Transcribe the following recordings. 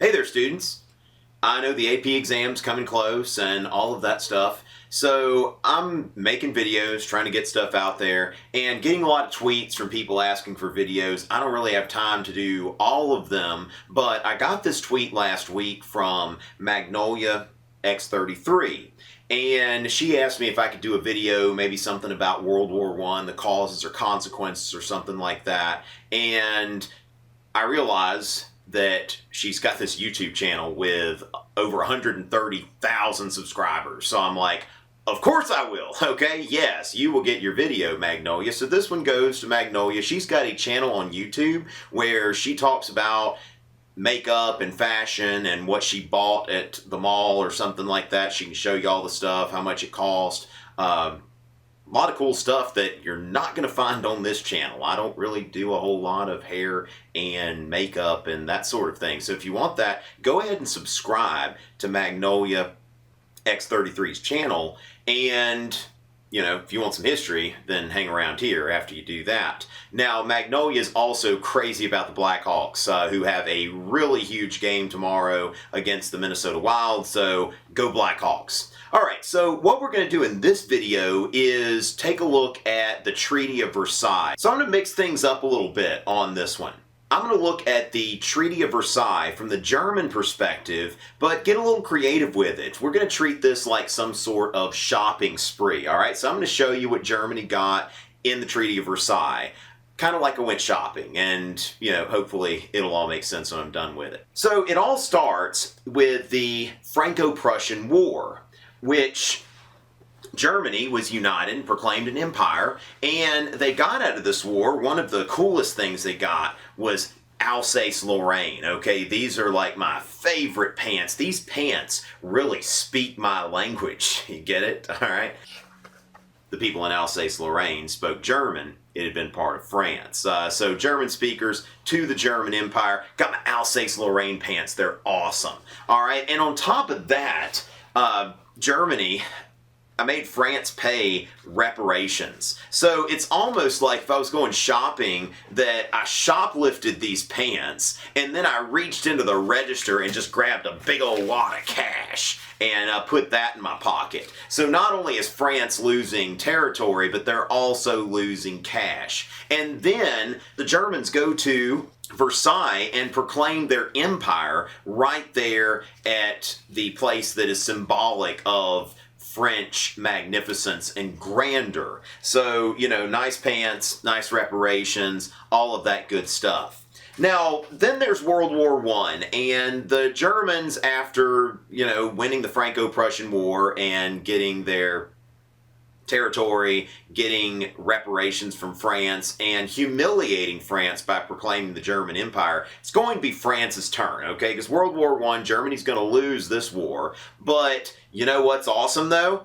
Hey there, students. I know the AP exam's coming close and all of that stuff, so I'm making videos, trying to get stuff out there, and getting a lot of tweets from people asking for videos. I don't really have time to do all of them, but I got this tweet last week from Magnolia X33. And she asked me if I could do a video, maybe something about World War I, the causes or consequences or something like that. And I realize that she's got this YouTube channel with over 130,000 subscribers. So I'm like, of course I will, okay? Yes, you will get your video, Magnolia. So this one goes to Magnolia. She's got a channel on YouTube where she talks about makeup and fashion and what she bought at the mall or something like that. She can show you all the stuff, how much it cost. A lot of cool stuff that you're not going to find on this channel. I don't really do a whole lot of hair and makeup and that sort of thing. So if you want that, go ahead and subscribe to Magnolia X33's channel. And, you know, if you want some history, then hang around here after you do that. Now, Magnolia is also crazy about the Blackhawks, who have a really huge game tomorrow against the Minnesota Wild, so go Blackhawks. Alright, so what we're going to do in this video is take a look at the Treaty of Versailles. So I'm going to mix things up a little bit on this one. I'm going to look at the Treaty of Versailles from the German perspective, but get a little creative with it. We're going to treat this like some sort of shopping spree, alright? So I'm going to show you what Germany got in the Treaty of Versailles. Kind of like I went shopping, and, you know, hopefully it'll all make sense when I'm done with it. So it all starts with the Franco-Prussian War, which Germany was united and proclaimed an empire, and they got out of this war. One of the coolest things they got was Alsace-Lorraine, okay? These are like my favorite pants. These pants really speak my language. You get it? All right? The people in Alsace-Lorraine spoke German. It had been part of France. So German speakers to the German Empire. Got my Alsace-Lorraine pants. They're awesome. All right? And on top of that, Germany, I made France pay reparations. So it's almost like if I was going shopping that I shoplifted these pants and then I reached into the register and just grabbed a big old wad of cash and put that in my pocket. So not only is France losing territory, but they're also losing cash. And then the Germans go to Versailles and proclaim their empire right there at the place that is symbolic of French magnificence and grandeur. So, you know, nice pants, nice reparations, all of that good stuff. Now, then there's World War I, and the Germans, after, you know, winning the Franco-Prussian War and getting their territory, getting reparations from France, and humiliating France by proclaiming the German Empire, it's going to be France's turn, okay? Because World War I, Germany's going to lose this war. But you know what's awesome, though?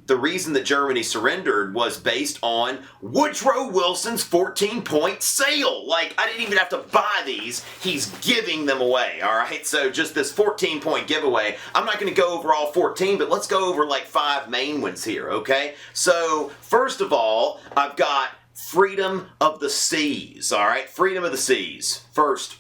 The reason that Germany surrendered was based on Woodrow Wilson's 14-point sale. Like, I didn't even have to buy these. He's giving them away, all right? So just this 14-point giveaway. I'm not going to go over all 14, but let's go over like 5 main ones here, okay? So, first of all, I've got freedom of the seas, all right? Freedom of the seas. First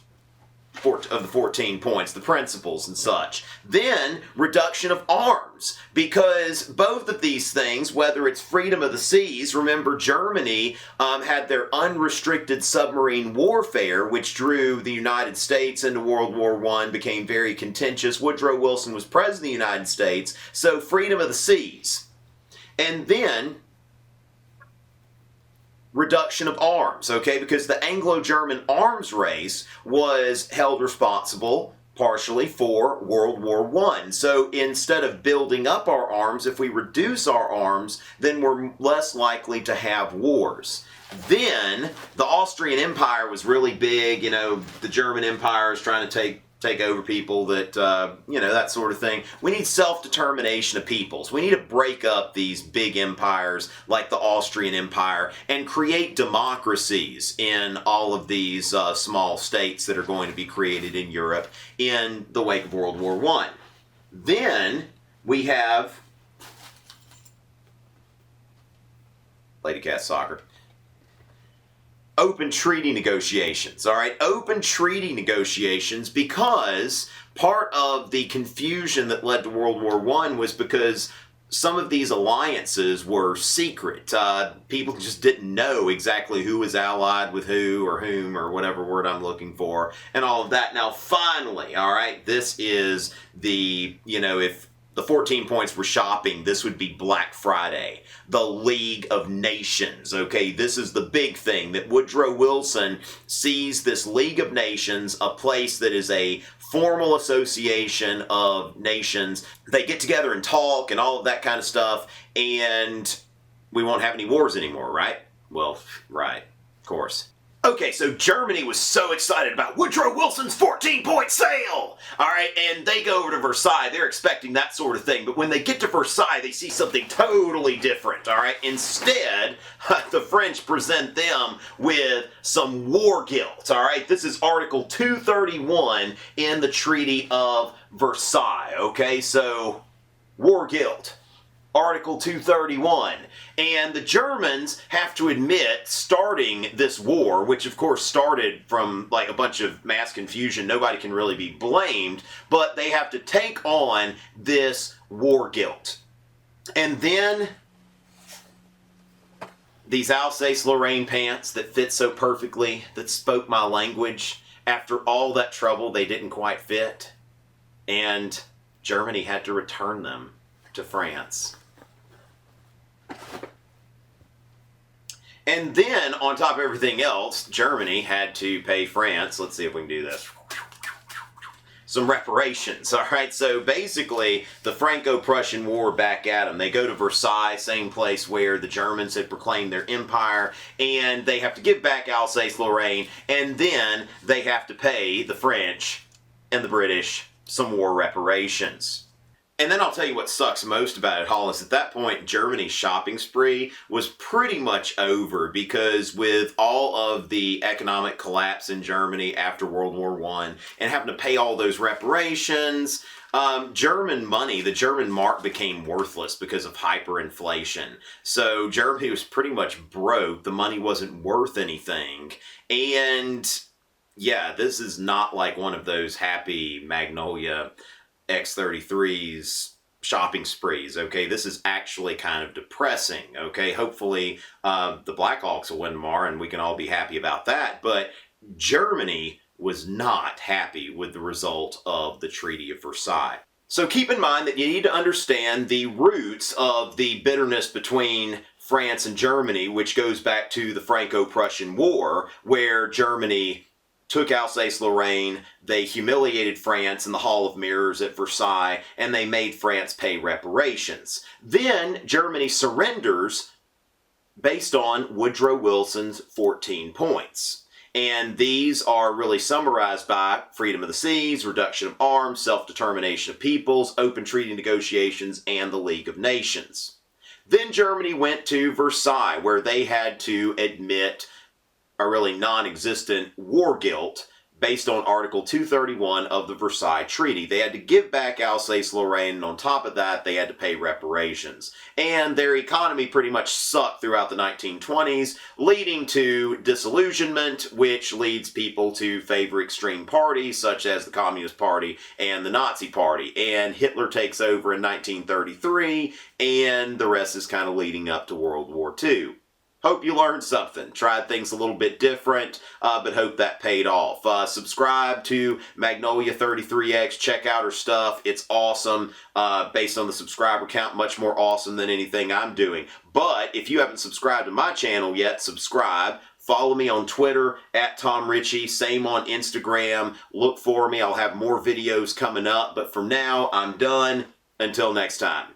of the 14 points, the principles and such. Then, reduction of arms, because both of these things, whether it's freedom of the seas, remember Germany had their unrestricted submarine warfare, which drew the United States into World War I, became very contentious. Woodrow Wilson was president of the United States, so freedom of the seas. And then, reduction of arms, okay? Because the Anglo-German arms race was held responsible partially for World War I. So instead of building up our arms, if we reduce our arms, then we're less likely to have wars. Then the Austrian Empire was really big. You know, the German Empire is trying to take over people, that, you know, that sort of thing. We need self-determination of peoples. We need to break up these big empires like the Austrian Empire and create democracies in all of these small states that are going to be created in Europe in the wake of World War I. Then we have Lady Cat Soccer. open treaty negotiations, all right? Open treaty negotiations, because part of the confusion that led to World War I was because some of these alliances were secret. People just didn't know exactly who was allied with who or whom or whatever word I'm looking for and all of that. Now, finally, all right, this is the, if the 14 points were shopping, this would be Black Friday. The League of Nations, okay? This is the big thing, that Woodrow Wilson sees this League of Nations, a place that is a formal association of nations. They get together and talk and all of that kind of stuff, and we won't have any wars anymore, right? Well, right, of course. Okay, so Germany was so excited about Woodrow Wilson's 14-point sale! Alright, and they go over to Versailles. They're expecting that sort of thing. But when they get to Versailles, they see something totally different, alright? Instead, the French present them with some war guilt, alright? This is Article 231 in the Treaty of Versailles, okay? So, war guilt. Article 231. And the Germans have to admit, starting this war, which of course started from like a bunch of mass confusion, nobody can really be blamed, but they have to take on this war guilt. And then these Alsace-Lorraine pants that fit so perfectly, that spoke my language, after all that trouble they didn't quite fit, and Germany had to return them to France. And then, on top of everything else, Germany had to pay France, let's see if we can do this, some reparations, alright? So basically, the Franco-Prussian War back at them. They go to Versailles, same place where the Germans had proclaimed their empire, and they have to give back Alsace-Lorraine, and then they have to pay the French and the British some war reparations. And then I'll tell you what sucks most about it all is at that point, Germany's shopping spree was pretty much over, because with all of the economic collapse in Germany after World War I and having to pay all those reparations, German money, the German mark, became worthless because of hyperinflation. So Germany was pretty much broke. The money wasn't worth anything. And yeah, this is not like one of those happy Magnolia X-33's shopping sprees, okay? This is actually kind of depressing, okay? Hopefully the Blackhawks will win tomorrow and we can all be happy about that, but Germany was not happy with the result of the Treaty of Versailles. So keep in mind that you need to understand the roots of the bitterness between France and Germany, which goes back to the Franco-Prussian War, where Germany took Alsace-Lorraine, they humiliated France in the Hall of Mirrors at Versailles, and they made France pay reparations. Then Germany surrenders based on Woodrow Wilson's 14 points. And these are really summarized by freedom of the seas, reduction of arms, self-determination of peoples, open treaty negotiations, and the League of Nations. Then Germany went to Versailles, where they had to admit a really non-existent war guilt based on Article 231 of the Versailles Treaty. They had to give back Alsace-Lorraine, and on top of that, they had to pay reparations. And their economy pretty much sucked throughout the 1920s, leading to disillusionment, which leads people to favor extreme parties, such as the Communist Party and the Nazi Party. And Hitler takes over in 1933, and the rest is kind of leading up to World War II. Hope you learned something. Tried things a little bit different, but hope that paid off. Subscribe to Magnolia 33X. Check out her stuff. It's awesome. Based on the subscriber count, much more awesome than anything I'm doing. But if you haven't subscribed to my channel yet, subscribe. Follow me on Twitter, @TomRichey. Same on Instagram. Look for me. I'll have more videos coming up. But for now, I'm done. Until next time.